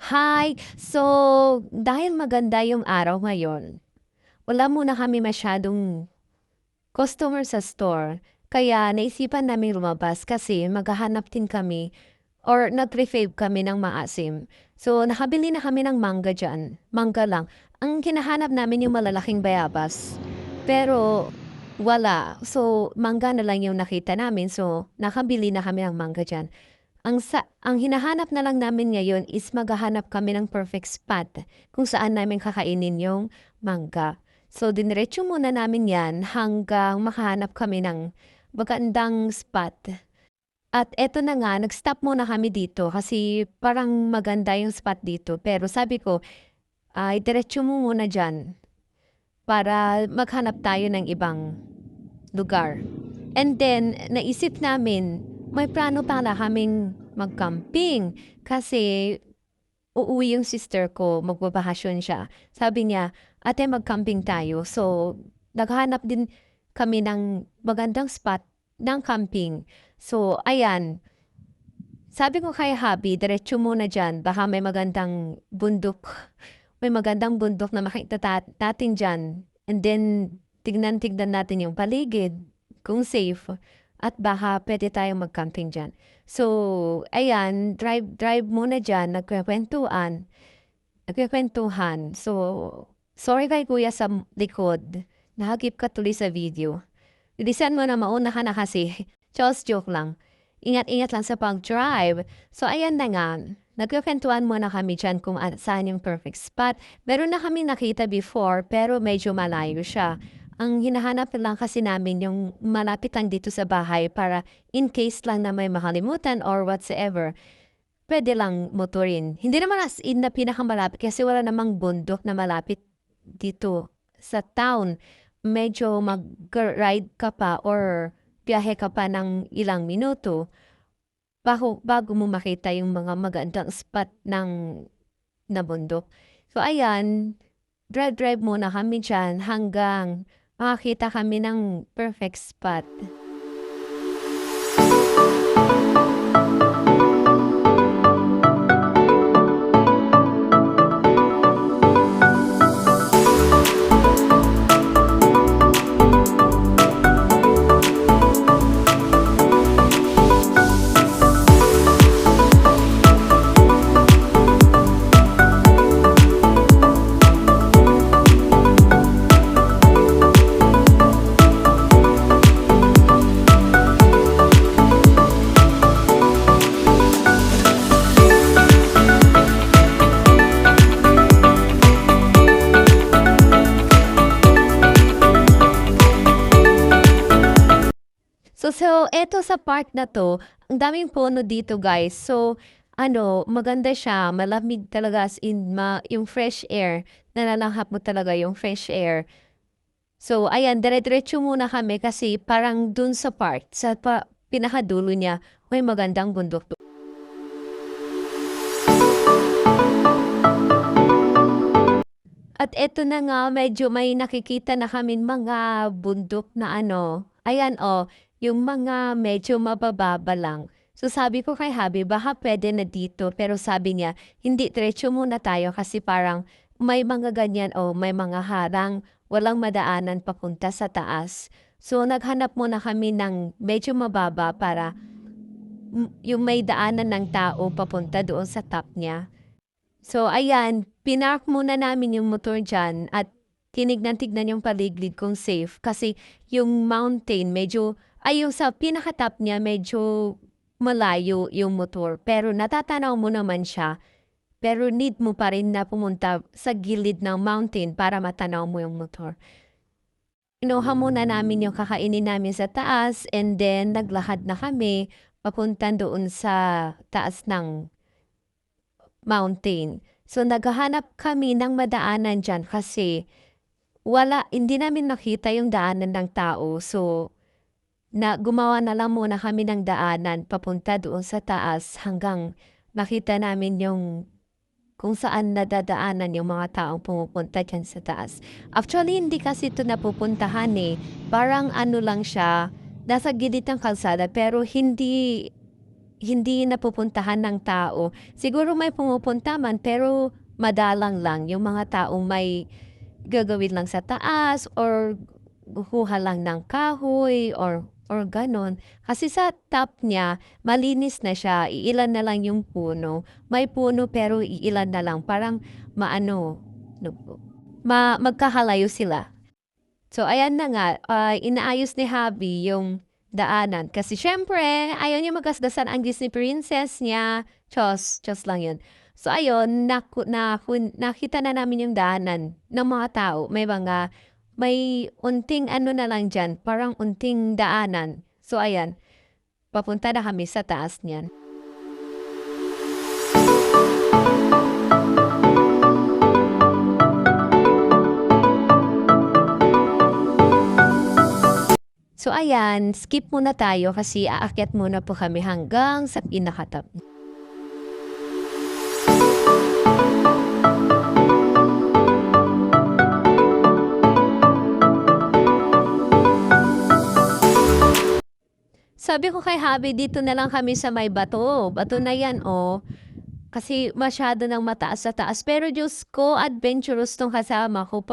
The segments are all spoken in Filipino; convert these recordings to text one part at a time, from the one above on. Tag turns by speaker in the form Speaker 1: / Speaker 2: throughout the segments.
Speaker 1: Hi! So, dahil maganda yung araw ngayon, wala muna kami masyadong customer sa store. Kaya naisipan namin lumabas kasi maghahanap din kami or nag-crave kami ng maasim. So, nakabili na kami ng mangga dyan. Mangga lang. Ang kinahanap namin yung malalaking bayabas. Pero wala. So, mangga na lang yung nakita namin. So, nakabili na kami ng mangga dyan. Ang hinahanap na lang namin ngayon is maghahanap kami ng perfect spot kung saan namin kakainin yung mangga. So, diniretso muna namin yan hanggang makahanap kami ng magandang spot. At eto na nga, nag-stop muna kami dito kasi parang maganda yung spot dito. Pero sabi ko, ay diretso mo muna dyan para maghanap tayo ng ibang lugar. And then, naisip namin, may plano pala kaming mag-camping kasi uuwi yung sister ko, magbabakasyon siya. Sabi niya, ate mag-camping tayo. So, naghanap din kami ng magandang spot ng camping. So, ayan. Sabi ko kay Habi, diretso muna dyan. Baka may magandang bundok. May magandang bundok na makita natin dyan. And then, tignan-tignan natin yung paligid, kung safe. At baka pwede tayong mag-camping dyan. So, ayan, drive muna dyan, nagkwentuhan. So, sorry kay kuya sa likod. Nahagip ka tuloy sa video. Bilisan mo na mauna ka na kasi. Just joke lang. Ingat-ingat lang sa pag-drive. So, ayan na nga. Nagkukwentuhan muna kami dyan kung saan yung perfect spot. Meron na kami nakita before, pero medyo malayo siya. Ang hinahanap lang kasi namin yung malapit lang dito sa bahay para in case lang na may makalimutan or whatsoever, pwede lang motorin. Hindi naman as in na pinakamalapit kasi wala namang bundok na malapit dito sa town. Medyo mag-ride ka pa or biyahe ka pa ng ilang minuto bago mo makita yung mga magandang spot ng na bundok. So ayan, drive muna kami dyan hanggang makakita kami ng perfect spot. So eto sa park na 'to, ang daming puno dito guys. So maganda siya, malamig talaga as in yung fresh air, nalalanghap mo talaga yung fresh air. So ayan, dire-diretso muna kami kasi parang dun sa park, pinakadulo niya, may magandang bundok. At eto na nga, medyo may nakikita na kami mga bundok na ayan yung mga medyo mabababa lang. So sabi ko kay Habi, baka pwede na dito. Pero sabi niya, hindi, diretso muna tayo kasi parang may mga ganyan may mga harang, walang madaanan papunta sa taas. So naghanap muna kami ng medyo mababa para yung may daanan ng tao papunta doon sa top niya. So ayan, pinark muna namin yung motor dyan at tinignan-tignan yung paligid kung safe kasi yung mountain yung sa pinaka-top niya medyo malayo yung motor pero natatanaw mo naman siya pero need mo pa rin na pumunta sa gilid ng mountain para matanaw mo yung motor. Kinuha muna namin yung kakainin namin sa taas and then naglakad na kami papunta doon sa taas ng mountain. So naghahanap kami ng madaanan dyan kasi hindi namin nakita yung daanan ng tao. So gumawa na lang muna kami ng daanan papunta doon sa taas hanggang makita namin yung kung saan nadadaanan yung mga taong pumupunta dyan sa taas. Actually, hindi kasi ito napupuntahan Parang lang siya, nasa gilid ng kalsada pero hindi hindi napupuntahan ng tao. Siguro may pumupunta man pero madalang lang yung mga taong may gagawin lang sa taas or kukuha lang ng kahoy or gano'n. Kasi sa top niya malinis na siya, iilan na lang yung puno. May puno pero iilan na lang parang maano, no magkakalayo sila. So ayan na nga, inaayos ni hubby yung daanan kasi siyempre ayaw niya magasgasan ang Disney princess niya, chos lang yun. So ayun, nakita na namin yung daanan ng mga tao, may unting ano na lang diyan, parang unting daanan. So ayan, papunta na kami sa taas niyan. So ayan, skip muna tayo kasi aakyat muna po kami hanggang sa pinaka-top. Sabi ko kay hubby, dito na lang kami sa may bato. Bato na yan, oh. Kasi masyado ng mataas sa taas. Pero Diyos ko, adventurous tong kasama ko.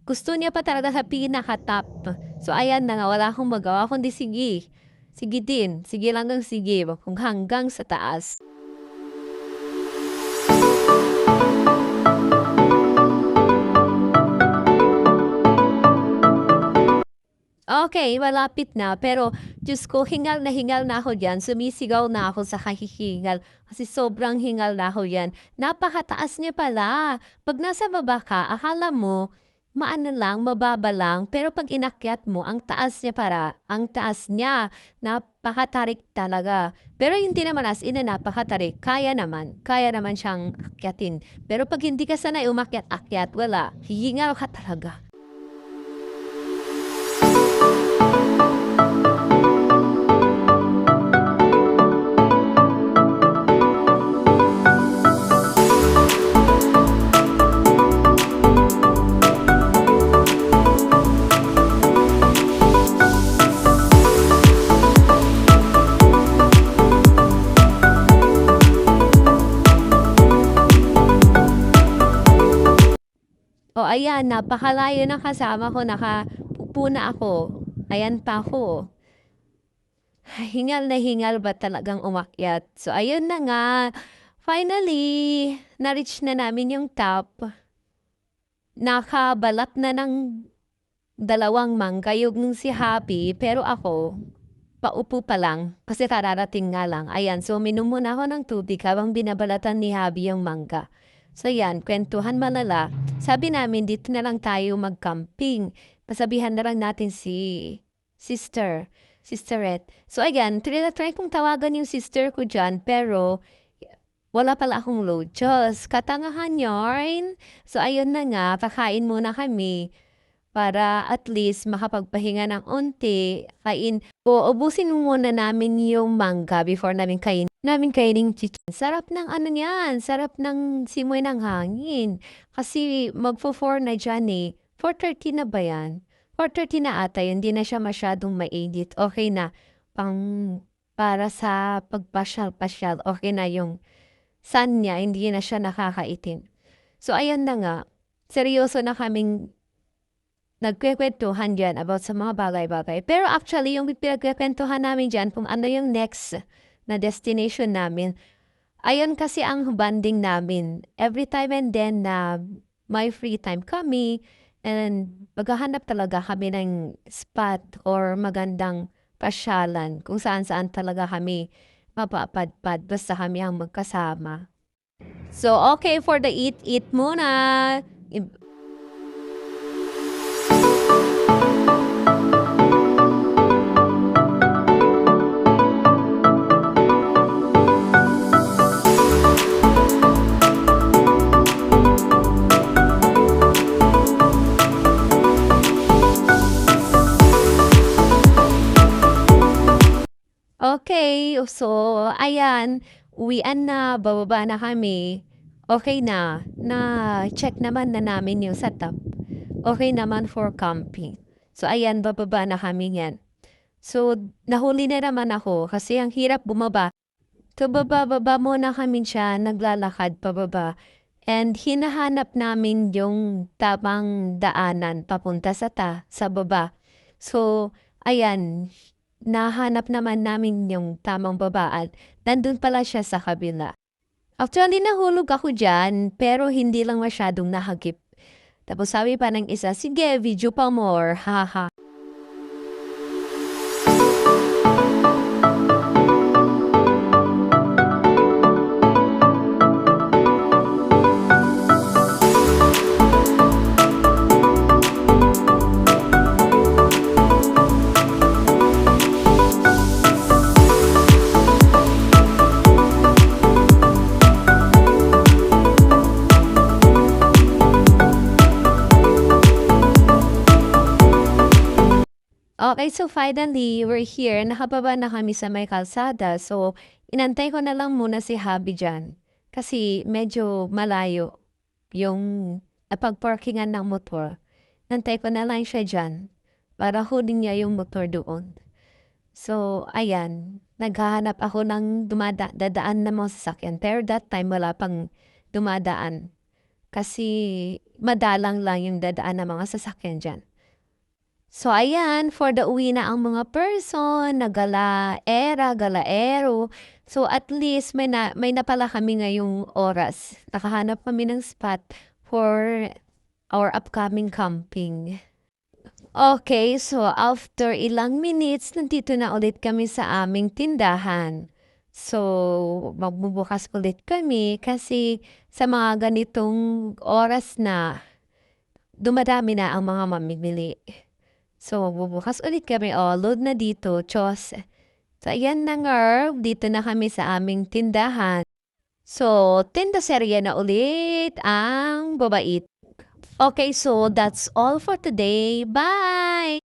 Speaker 1: Gusto niya pa talaga sa pinaka-top. So ayan na nga, wala akong magawa. Kundi sige. Sige din. Sige lang ng sige. Kung hanggang sa taas. Okay, malapit na. Pero Diyos ko, hingal na ako diyan. Sumisigaw na ako sa kahihingal. Kasi sobrang hingal na ako yan. Napakataas niya pala. Pag nasa baba ka, akala mo, maano lang, mababa lang. Pero pag inakyat mo, ang taas niya, napakatarik talaga. Pero hindi naman as in na napakatarik. Kaya naman siyang akyatin. Pero pag hindi ka sanay umakyat-akyat, wala. Hihingal ka talaga. O ayan, napakalayo ng kasama ko, nakaupo na ako. Ayan pa ako. Hingal na hingal ba talagang umakyat? So ayun na nga, finally, na-reach na namin yung top. Nakabalat na ng dalawang mangga yung si Happy, pero ako, paupo pa lang kasi kararating nga lang. Ayan, so uminom muna ako ng tubig habang binabalatan ni Happy yung mangga. So yan, kwentuhan malala. Sabi namin, dito na lang tayo mag-camping. Pasabihan na lang natin si sisterette. So again, try kong tawagan yung sister ko dyan, pero wala pala akong load. Diyos, katangahan yarn. So ayun na nga, pakain muna kami para at least makapagpahinga ng unti. Ubusin muna namin yung mangga before namin kainin chicken. Sarap ng ano niyan, sarap ng simoy ng hangin. Kasi magfo-4 na dyan eh. 4:30 na ba yan? 4:30 na ata yun, hindi na siya masyadong mainit. Okay na, para sa pagpasyal-pasyal, okay na yung sun niya, hindi na siya nakakaitim. So ayan na nga, seryoso na kaming nagkwekwentuhan dyan about sa mga bagay-bagay. Pero actually, yung pinagkwekwentuhan namin dyan kung ano yung next na destination namin, ayun kasi ang bonding namin. Every time and then na may free time kami, and maghahanap talaga kami ng spot or magandang pasyalan kung saan-saan talaga kami mapapadpad basta kami ang magkasama. So, okay, for the eat muna. Okay, so ayan, uwian na, bababa na kami. Okay na-check naman na namin yung setup. Okay naman for camping. So ayan, bababa na kami yan. So nahuli na naman ako kasi ang hirap bumaba. So, baba muna kami diyan, naglalakad pababa and hinahanap namin yung tamang daanan papunta sa baba. So, ayan, nahanap naman namin yung tamang baba at nandun pala siya sa kabila. Actually, nahulog ako diyan, pero hindi lang masyadong nahagip. Tapos sabi pa ng isa, "Sige, video pa more, haha." Okay, so finally, we're here. Nakababa na kami sa may kalsada. So, inantay ko na lang muna si hubby diyan. Kasi medyo malayo yung pagparkingan ng motor. Nantay ko na lang siya diyan para huling niya yung motor doon. So, ayan, naghahanap ako ng dadaan na mga sasakyan. Pero that time, wala pang dumadaan. Kasi madalang lang yung dadaan ng mga sasakyan dyan. So, ayan, for the uwi na ang mga person, galaero. So, at least may na pala kami ngayong oras. Nakahanap kami ng spot for our upcoming camping. Okay, so after ilang minutes, nandito na ulit kami sa aming tindahan. So, magbubukas ulit kami kasi sa mga ganitong oras na dumadami na ang mga mamimili. So, bubukas ulit kami. Oh, load na dito, Chos. So, ayan na nga. Dito na kami sa aming tindahan. So, tindaserya na ulit ang babait. Okay, so that's all for today. Bye!